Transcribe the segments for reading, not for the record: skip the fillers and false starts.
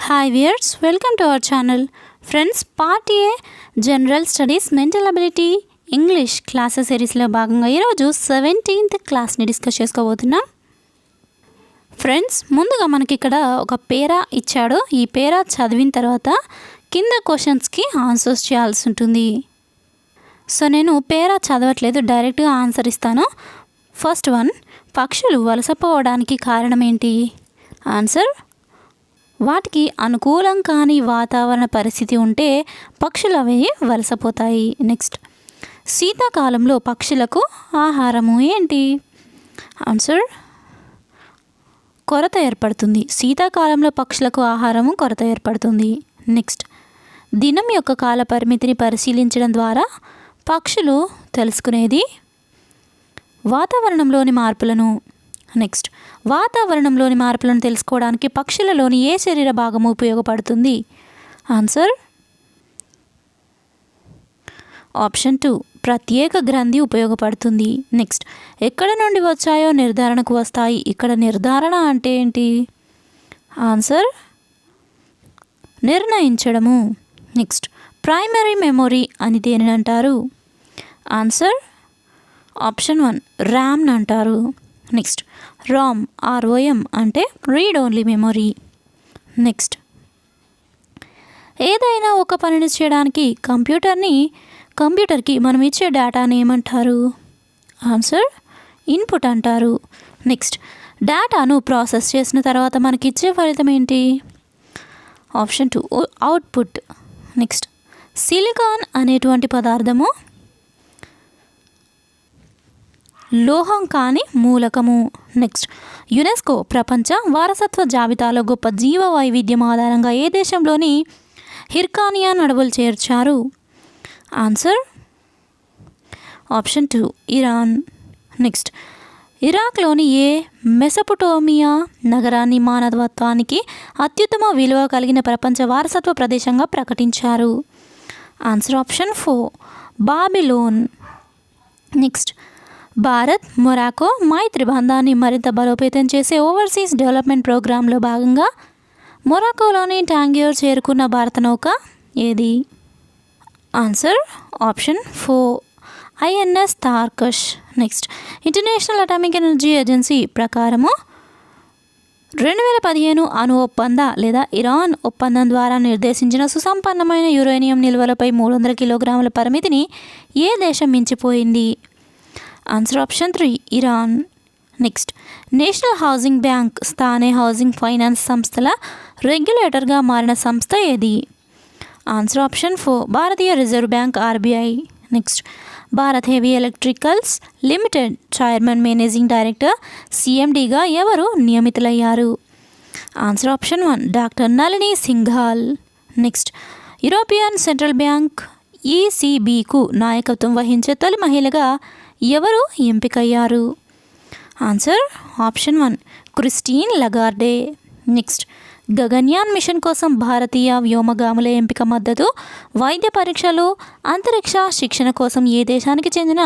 Hi viewers, welcome to our channel. Friends, part A general studies mental ability English classes సిరీస్లో భాగంగా ఈరోజు 17th క్లాస్ని discuss చేసుకోబోతున్నాం. Friends, ముందుగా మనకి ఇక్కడ ఒక పేరా ఇచ్చాడు. ఈ పేరా చదివిన తర్వాత కింద క్వశ్చన్స్కి ఆన్సర్స్ చేయాల్సి ఉంటుంది. సో నేను పేరా చదవట్లేదు, డైరెక్ట్గా ఆన్సర్ ఇస్తాను. ఫస్ట్ వన్, పక్షులు వలసపోవడానికి కారణం ఏంటి? ఆన్సర్, వాటికి అనుకూలం కాని వాతావరణ పరిస్థితి ఉంటే పక్షులు అవి వలసపోతాయి. నెక్స్ట్, శీతాకాలంలో పక్షులకు ఆహారము ఏంటి? ఆన్సర్, కొరత ఏర్పడుతుంది. శీతాకాలంలో పక్షులకు ఆహారము కొరత ఏర్పడుతుంది. నెక్స్ట్, దినం యొక్క కాల పరిమితిని పరిశీలించడం ద్వారా పక్షులు తెలుసుకునేది వాతావరణంలోని మార్పులను. నెక్స్ట్, వాతావరణంలోని మార్పులను తెలుసుకోవడానికి పక్షులలోని ఏ శరీర భాగము ఉపయోగపడుతుంది? ఆన్సర్, ఆప్షన్ 2, ప్రత్యేక గ్రంథి ఉపయోగపడుతుంది. నెక్స్ట్, ఎక్కడ నుండి వచ్చాయో నిర్ధారణకు వస్తాయి. ఇక్కడ నిర్ధారణ అంటే ఏంటి? ఆన్సర్, నిర్ణయించడము. నెక్స్ట్, ప్రైమరీ మెమొరీ అని దేనిని అంటారు? ఆన్సర్, ఆప్షన్ 1, ర్యామ్ అంటారు. నెక్స్ట్, ROM అంటే రీడ్ ఓన్లీ మెమొరీ. నెక్స్ట్, ఏదైనా ఒక పనిని చేయడానికి కంప్యూటర్కి మనం ఇచ్చే డేటాని ఏమంటారు? ఆన్సర్, ఇన్పుట్ అంటారు. నెక్స్ట్, డేటాను ప్రాసెస్ చేసిన తర్వాత మనకి ఇచ్చే ఫలితం ఏంటి? Option 2, output. నెక్స్ట్, సిలికాన్ అనేటువంటి పదార్థము లోహం కాని మూలకము. నెక్స్ట్, యునెస్కో ప్రపంచ వారసత్వ జాబితాలో గొప్ప జీవ వైవిధ్యం ఆధారంగా ఏ దేశంలోని హిర్కానియన్ అడవులు చేర్చారు? Answer, option 2, Iran. నెక్స్ట్, ఇరాక్లోని ఏ మెసొపొటేమియా నగరాన్ని మానవత్వానికి అత్యుత్తమ విలువ కలిగిన ప్రపంచ వారసత్వ ప్రదేశంగా ప్రకటించారు? Answer, option 4, Babylon. Next, Bharat Morocco మైత్రి బంధాన్ని మరింత బలోపేతం చేసే ఓవర్సీస్ డెవలప్మెంట్ ప్రోగ్రాంలో భాగంగా మొరాకోలోని టాంగియర్ చేరుకున్న భారత నౌక ఏది? Answer, option 4, INS Tarkash. Next, international atomic energy agency ప్రకారము 2015 అణు ఒప్పంద లేదా ఇరాన్ ఒప్పందం ద్వారా నిర్దేశించిన సుసంపన్నమైన యురేనియం నిల్వలపై 300 కిలోగ్రాముల పరిమితిని ఏ దేశం మించిపోయింది? Answer, option 3, Iran. Next, national housing bank స్థానే హౌసింగ్ ఫైనాన్స్ సంస్థల రెగ్యులేటర్గా మారిన సంస్థ ఏది? Answer, option 4, Bharatiya reserve bank RBI. Next, Bharat heavy electricals limited chairman managing director CMDగా ఎవరు నియమితులయ్యారు? Answer, option 1, doctor Nalini Singhal. Next, European central bank ECBకు నాయకత్వం వహించే తొలి మహిళగా ఎవరు ఎంపికయ్యారు? Answer, option 1, Christine Lagarde. Next, Gaganyaan mission కోసం భారతీయ వ్యోమగాముల ఎంపిక మద్దతు వైద్య పరీక్షలు అంతరిక్ష శిక్షణ కోసం ఏ దేశానికి చెందిన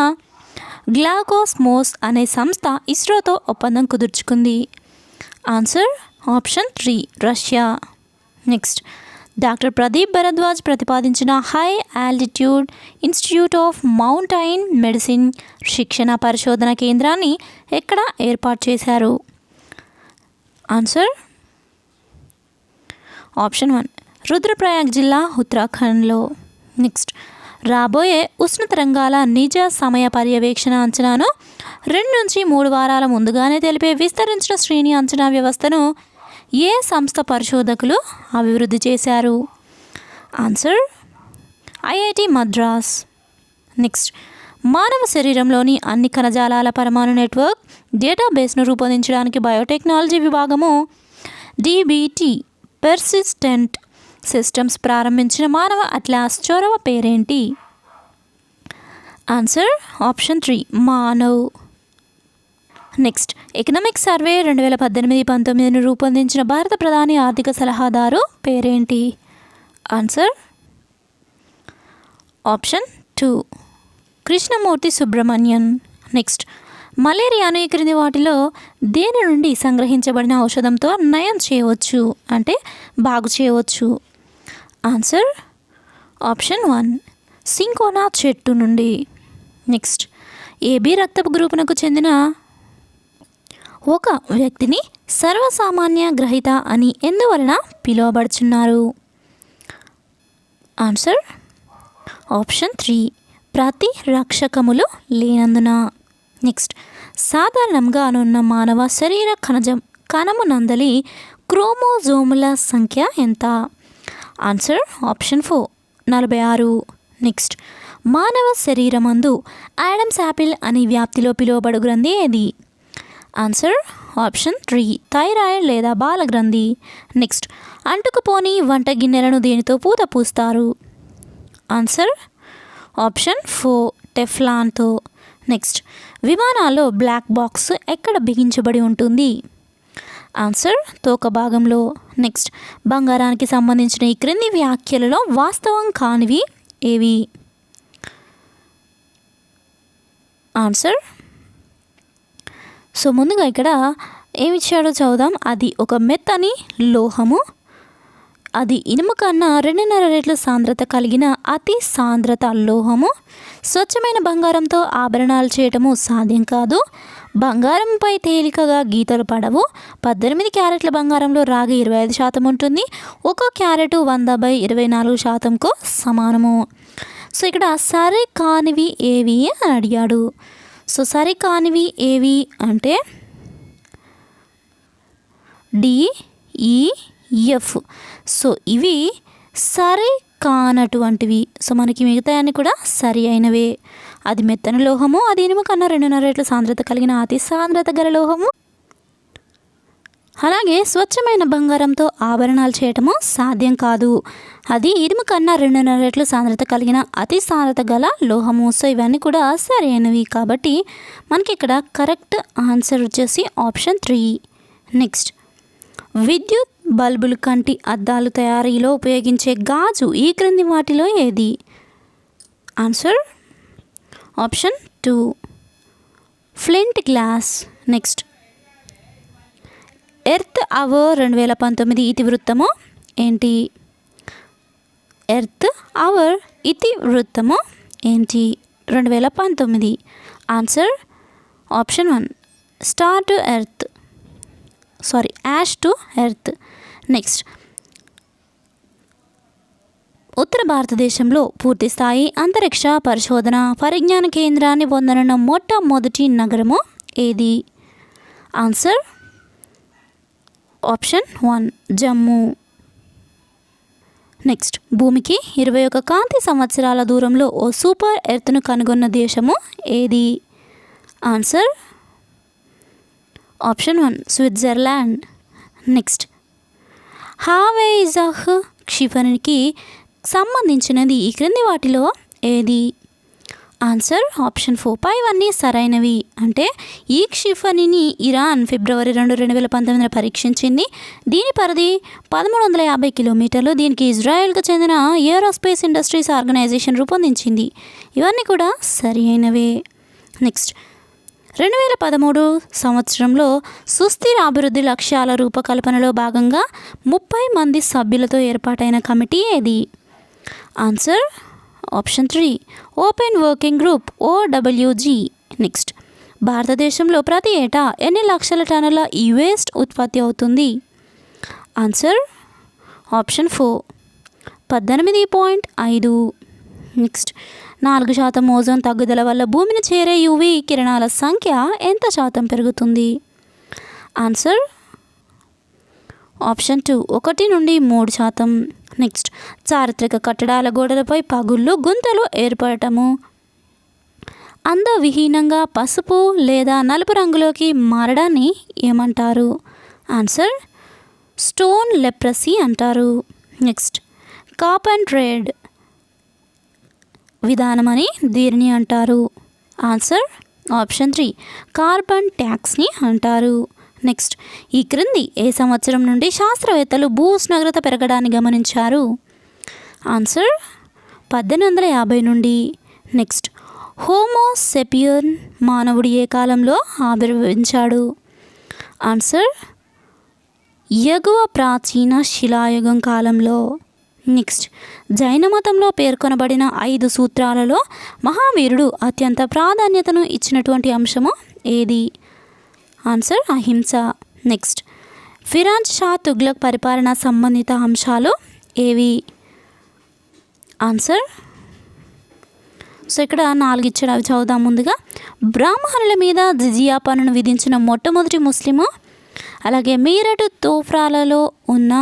గ్లాకోస్మోస్ అనే సంస్థ ఇస్రోతో ఒప్పందం కుదుర్చుకుంది? Answer, option 3, Russia. Next, doctor Pradeep Bharadwaj ప్రతిపాదించిన high altitude institute of mountain medicine శిక్షణ పరిశోధన కేంద్రాన్ని ఎక్కడ ఏర్పాటు చేశారు? ఆన్సర్, ఆప్షన్ 1, రుద్రప్రయాగ్ జిల్లా, ఉత్తరాఖండ్లో. నెక్స్ట్, రాబోయే ఉష్ణ తరంగాల నిజ సమయ పర్యవేక్షణ అంచనాను 2 నుంచి 3 వారాల ముందుగానే తెలిపే విస్తరించిన శ్రేణి అంచనా వ్యవస్థను ఏ సంస్థ పరిశోధకులు అభివృద్ధి చేశారు? Answer, IIT Madras. నెక్స్ట్, మానవ శరీరంలోని అన్ని కణజాలాల పరమాణు నెట్వర్క్ డేటాబేస్ను రూపొందించడానికి బయోటెక్నాలజీ విభాగము DBT పెర్సిస్టెంట్ సిస్టమ్స్ ప్రారంభించిన మానవ అట్లాస్ చొరవ పేరేంటి? Answer, option 3, Manav. Next, economic survey 2018-19ను రూపొందించిన భారత ప్రధాని ఆర్థిక సలహాదారు పేరేంటి? Answer, option 2, Krishnamurthy Subramanian. Next, మలేరియాను ఈ క్రింది వాటిలో దేని నుండి సంగ్రహించబడిన ఔషధంతో నయం చేయవచ్చు అంటే బాగు చేయవచ్చు? ఆన్సర్ ఆప్షన్ 1 సింకోనా చెట్టు నుండి. నెక్స్ట్, ఏబి రక్తపు గ్రూపునకు చెందిన ఒక వ్యక్తిని సర్వసామాన్య గ్రహీత అని ఎందువలన పిలువబడుచున్నారు? ఆన్సర్ ఆప్షన్ 3 ప్రతిరక్షకములు లేనందున. నెక్స్ట్, సాధారణంగా అనున్న మానవ శరీర కణము నందలి క్రోమోజోముల సంఖ్య ఎంత? Answer option 4 46. నెక్స్ట్, మానవ శరీరమందు ఆడమ్స్ యాపిల్ అని వ్యాప్తిలో పిలువబడు గ్రంథి ఏది? ఆన్సర్ ఆప్షన్ 3 థైరాయిడ్ లేదా బాలగ్రంథి. నెక్స్ట్, అంటుకుపోని వంట గిన్నెలను దేనితో పూత పూస్తారు? ఆన్సర్ ఆప్షన్ 4 టెఫ్లాన్తో. నెక్స్ట్, విమానాల్లో బ్లాక్ బాక్స్ ఎక్కడ బిగించబడి ఉంటుంది? ఆన్సర్ తోక భాగంలో. నెక్స్ట్, బంగారానికి సంబంధించిన ఈ క్రింది వ్యాఖ్యలలో వాస్తవం కానివి ఏవి? ఆన్సర్ ముందుగా ఇక్కడ ఏమిచ్చాడో చదువుదాం. అది ఒక మెత్తని లోహము, అది ఇనుము కన్నా 2.5 రెట్ల సాంద్రత కలిగిన అతి సాంద్రత లోహము, స్వచ్ఛమైన బంగారంతో ఆభరణాలు చేయటము సాధ్యం కాదు, బంగారంపై తేలికగా గీతలు పడవు, 18 క్యారెట్ల బంగారంలో రాగి 25% ఉంటుంది, 1 క్యారెట్ 100/24%కు సమానము. ఇక్కడ సరి కానివి ఏవి అని అడిగాడు. సరి కానివి ఏవి అంటే DEF. ఇవి సరి కానటువంటివి. మనకి మిగతా అన్ని కూడా సరి అయినవే. అది మెత్తని లోహము, అది ఇనుము కన్నా 2.5 రెట్ల సాంద్రత కలిగిన అతి సాంద్రత గల లోహము, అలాగే స్వచ్ఛమైన బంగారంతో ఆభరణాలు చేయటము సాధ్యం కాదు, అది ఇనుము కన్నా 2.5 రెట్ల సాంద్రత కలిగిన అతి సాంద్రత గల లోహము. ఇవన్నీ కూడా సరైనవి. కాబట్టి మనకి ఇక్కడ కరెక్ట్ ఆన్సర్ వచ్చేసి ఆప్షన్ 3. నెక్స్ట్, విద్యుత్ బల్బులు కంటి అద్దాలు తయారీలో ఉపయోగించే గాజు ఈ క్రింది వాటిలో ఏది? Answer option 2 flint glass. Next, earth hour 2019 ఇతివృత్తము ఏంటి? ఎర్త్ అవర్ ఇతివృత్తము ఏంటి 2019? Answer option 1 ash to earth. Next, ఉత్తర భారతదేశంలో పూర్తి స్థాయి అంతరిక్ష పరిశోధన పరిజ్ఞాన కేంద్రాన్ని పొందనున్న మొట్టమొదటి నగరము ఏది? Answer option 1 Jammu. నెక్స్ట్, భూమికి 21 కాంతి సంవత్సరాల దూరంలో ఓ సూపర్ ఎర్త్ను కనుగొన్న దేశము ఏది? Answer option 1 Switzerland. నెక్స్ట్, హావేయిజహ్ క్షిపణికి సంబంధించినది ఈ క్రింది వాటిలో ఏది? ఆన్సర్ ఆప్షన్ 4 పైవన్నీ సరైనవి. అంటే ఈ క్షిపణిని ఇరాన్ ఫిబ్రవరి 2, 2019 పరీక్షించింది. దీని పరిధి 1350 కిలోమీటర్లు. దీనికి ఇజ్రాయెల్కు చెందిన ఏరోస్పేస్ ఇండస్ట్రీస్ ఆర్గనైజేషన్ రూపొందించింది. ఇవన్నీ కూడా సరి అయినవే. నెక్స్ట్, 2013 సంవత్సరంలో సుస్థిర అభివృద్ధి లక్ష్యాల రూపకల్పనలో భాగంగా 30 మంది సభ్యులతో ఏర్పాటైన కమిటీ ఏది? Answer option 3 open working group OWG. Next, భారతదేశంలో ప్రతి ఏటా ఎన్ని లక్షల టన్నుల ఈ వేస్ట్ ఉత్పత్తి అవుతుంది? Answer option 4 18.5. నెక్స్ట్, 4% ఓజోన్ తగ్గుదల వల్ల భూమిని చేరే యూవీ కిరణాల సంఖ్య ఎంత శాతం పెరుగుతుంది? ఆన్సర్ ఆప్షన్ 2 1 నుండి 3%. నెక్స్ట్, చారిత్రక కట్టడాల గోడలపై పగుళ్ళు గుంతలు ఏర్పడటము అందవిహీనంగా పసుపు లేదా నలుపు రంగులోకి మారడాన్ని ఏమంటారు? ఆన్సర్ స్టోన్ లెప్రసీ అంటారు. నెక్స్ట్, కాప్ అండ్ ట్రేడ్ విధానం అని దీనిని అంటారు. ఆన్సర్ ఆప్షన్ 3 కార్బన్ ట్యాక్స్ని అంటారు. నెక్స్ట్, ఈ క్రింది ఏ సంవత్సరం నుండి శాస్త్రవేత్తలు భూ ఉష్ణోగ్రత పెరగడాన్ని గమనించారు? ఆన్సర్ 1850 నుండి. నెక్స్ట్, హోమోసెపియన్ మానవుడు ఏ కాలంలో ఆవిర్భవించాడు? ఆన్సర్ ఎగువ ప్రాచీన శిలాయుగం కాలంలో. నెక్స్ట్, జైన మతంలో పేర్కొనబడిన 5 సూత్రాలలో మహావీరుడు అత్యంత ప్రాధాన్యతను ఇచ్చినటువంటి అంశము ఏది? ఆన్సర్ అహింస. నెక్స్ట్, ఫిరాజ్ షా తుగ్లక్ పరిపాలన సంబంధిత అంశాలు ఏవి? ఆన్సర్ సో ఇక్కడ 4 ఇచ్చాడు, అవి చదువుదాం. ముందుగా, బ్రాహ్మణుల మీద జిజియా పన్నును విధించిన మొట్టమొదటి ముస్లిము, అలాగే మీరటు తోఫ్రాలలో ఉన్న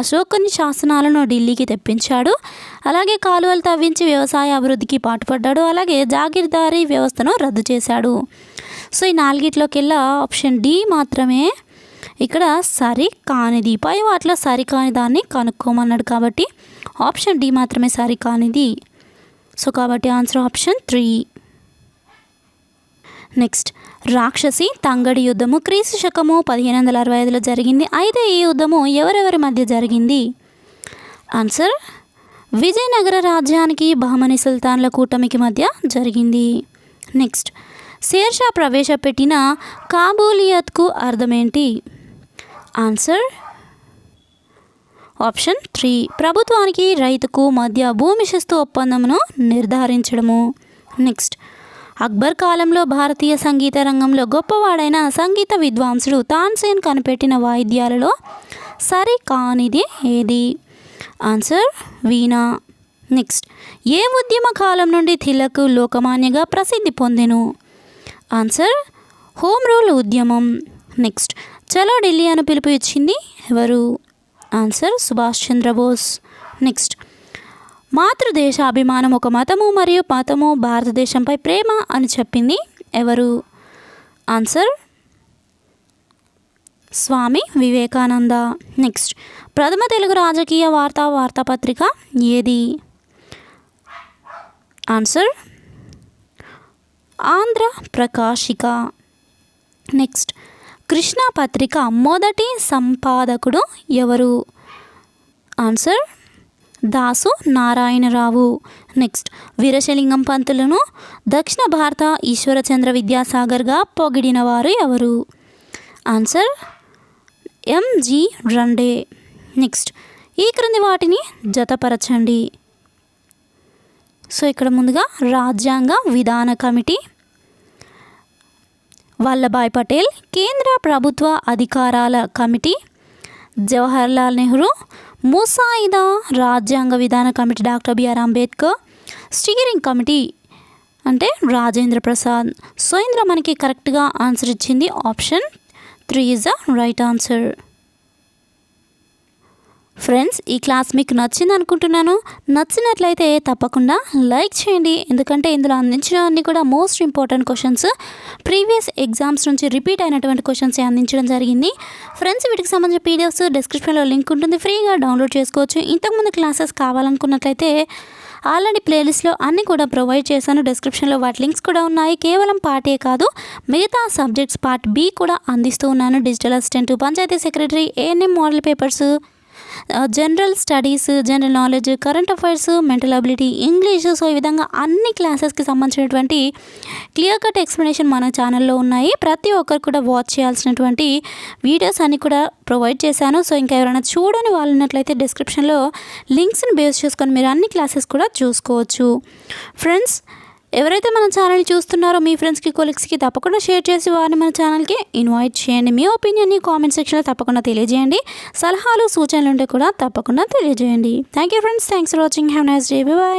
అశోకుని శాసనాలను ఢిల్లీకి తెప్పించాడు, అలాగే కాలువలు తవ్వించి వ్యవసాయ అభివృద్ధికి పాటుపడ్డాడు, అలాగే జాగీర్దారీ వ్యవస్థను రద్దు చేశాడు. సో ఈ 4గిట్లోకెల్లా ఆప్షన్ డి మాత్రమే ఇక్కడ సరి కానిది. పై వాటిలో సరి కాని దాన్ని కనుక్కోమన్నాడు కాబట్టి ఆప్షన్ డి మాత్రమే సరి కానిది. సో కాబట్టి ఆన్సర్ ఆప్షన్ 3. నెక్స్ట్, రాక్షసి తంగడి యుద్ధము క్రీస్తు శకము 1565లో జరిగింది. అయితే ఈ యుద్ధము ఎవరెవరి మధ్య జరిగింది? ఆన్సర్ విజయనగర రాజ్యానికి బహమనీ సుల్తాన్ల కూటమికి మధ్య జరిగింది. నెక్స్ట్, షేర్షా ప్రవేశపెట్టిన కాబూలియత్కు అర్థమేంటి? ఆన్సర్ ఆప్షన్ 3 ప్రభుత్వానికి రైతుకు మధ్య భూమి శిస్తు ఒప్పందమును నిర్ధారించడము. నెక్స్ట్, అక్బర్ కాలంలో భారతీయ సంగీత రంగంలో గొప్పవాడైన సంగీత విద్వాంసుడు తాన్సేన్ కనిపెట్టిన వాయిద్యాలలో సరి కానిది ఏది? ఆన్సర్ వీణా. నెక్స్ట్, ఏ ఉద్యమ కాలం నుండి తిలక్ లోకమాన్యగా ప్రసిద్ధి పొందెను? ఆన్సర్ హోమ్ రూల్ ఉద్యమం. నెక్స్ట్, చలో ఢిల్లీ అని పిలుపు ఇచ్చింది ఎవరు? ఆన్సర్ సుభాష్ చంద్రబోస్. నెక్స్ట్, మాతృదేశాభిమానం ఒక మతము మరియు మతము భారతదేశంపై ప్రేమ అని చెప్పింది ఎవరు? ఆన్సర్ స్వామి వివేకానంద. నెక్స్ట్, ప్రథమ తెలుగు రాజకీయ వార్తాపత్రిక ఏది? ఆన్సర్ ఆంధ్ర ప్రకాశిక. నెక్స్ట్, కృష్ణా పత్రిక మొదటి సంపాదకుడు ఎవరు? ఆన్సర్ దాసు నారాయణరావు. నెక్స్ట్, వీరశలింగం పంతులను దక్షిణ భారత ఈశ్వరచంద్ర విద్యాసాగర్గా పొగిడిన వారు ఎవరు? Answer MG రండే. నెక్స్ట్, ఈ క్రింది వాటిని జతపరచండి. సో ఇక్కడ ముందుగా రాజ్యాంగ విధాన కమిటీ, వల్లభాయ్ పటేల్ కేంద్ర ప్రభుత్వ అధికారాల కమిటీ, జవహర్లాల్ నెహ్రూ ముసాయిదా రాజ్యాంగ విధాన committee doctor B R Ambedkar, steering committee అంటే రాజేంద్ర ప్రసాద్. సో ఇందులో మనకి కరెక్ట్గా ఆన్సర్ ఇచ్చింది option 3 is the right answer. Friends, ఈ క్లాస్ మీకు నచ్చింది అనుకుంటున్నాను. నచ్చినట్లయితే తప్పకుండా లైక్ చేయండి, ఎందుకంటే ఇందులో అందించిన అన్ని కూడా most important questions, previous exams నుంచి రిపీట్ అయినటువంటి క్వశ్చన్స్ అందించడం జరిగింది. ఫ్రెండ్స్, వీటికి సంబంధించిన పీడిఎఫ్స్ డిస్క్రిప్షన్లో లింక్ ఉంటుంది, ఫ్రీగా డౌన్లోడ్ చేసుకోవచ్చు. ఇంతకుముందు క్లాసెస్ కావాలనుకున్నట్లయితే ఆల్రెడీ ప్లేలిస్ట్లో అన్నీ కూడా ప్రొవైడ్ చేశాను, డిస్క్రిప్షన్లో వాటి లింక్స్ కూడా ఉన్నాయి. కేవలం పార్ట్ ఏ కాదు, మిగతా సబ్జెక్ట్స్ పార్ట్ బి కూడా అందిస్తూ ఉన్నాను. Digital assistant, panchayati secretary, ANM model papers, general studies, general knowledge, current affairs, mental ability, English. So ఈ విధంగా అన్ని క్లాసెస్కి సంబంధించినటువంటి క్లియర్ కట్ ఎక్స్ప్లెనేషన్ మన ఛానల్లో ఉన్నాయి. ప్రతి ఒక్కరు కూడా వాచ్ చేయాల్సినటువంటి వీడియోస్ అన్ని కూడా ప్రొవైడ్ చేశాను. సో ఇంకా ఎవరైనా చూడని వాళ్ళు ఉన్నట్లయితే డిస్క్రిప్షన్లో లింక్స్ని బేస్ చేసుకొని మీరు అన్ని క్లాసెస్ కూడా చూసుకోవచ్చు. ఫ్రెండ్స్, ఎవరైతే మన ఛానల్ని చూస్తున్నారో మీ ఫ్రెండ్స్కి, కొలీగ్స్కి తప్పకుండా షేర్ చేసి వారిని మన ఛానల్కి ఇన్వైట్ చేయండి. మీ ఒపీనియన్ని కామెంట్ సెక్షన్లో తప్పకుండా తెలియజేయండి. సలహాలు, సూచనలు ఉంటే కూడా తప్పకుండా తెలియజేయండి. Thank you friends, thanks for watching. Have nice day. By.